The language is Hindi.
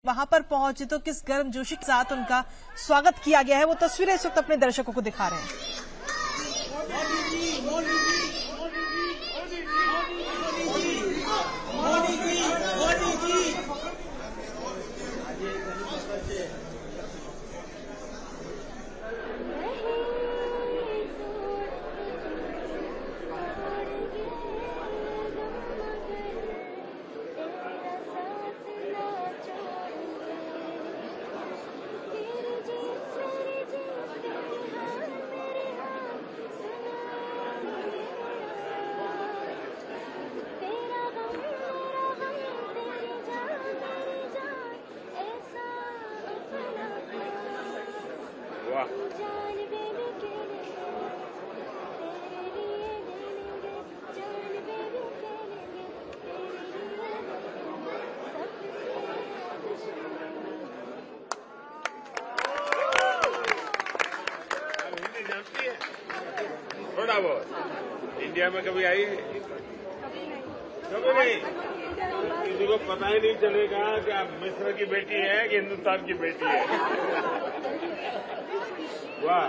वहां पर पहुंचे तो किस गर्मजोशी के साथ उनका स्वागत किया गया है, वो तस्वीरें इस वक्त अपने दर्शकों को दिखा रहे हैं। थोड़ा बहुत इंडिया में कभी आई कभी नहीं। किसी को पता ही नहीं चलेगा कि आप मिस्र की बेटी है कि हिंदुस्तान की बेटी है। वाह।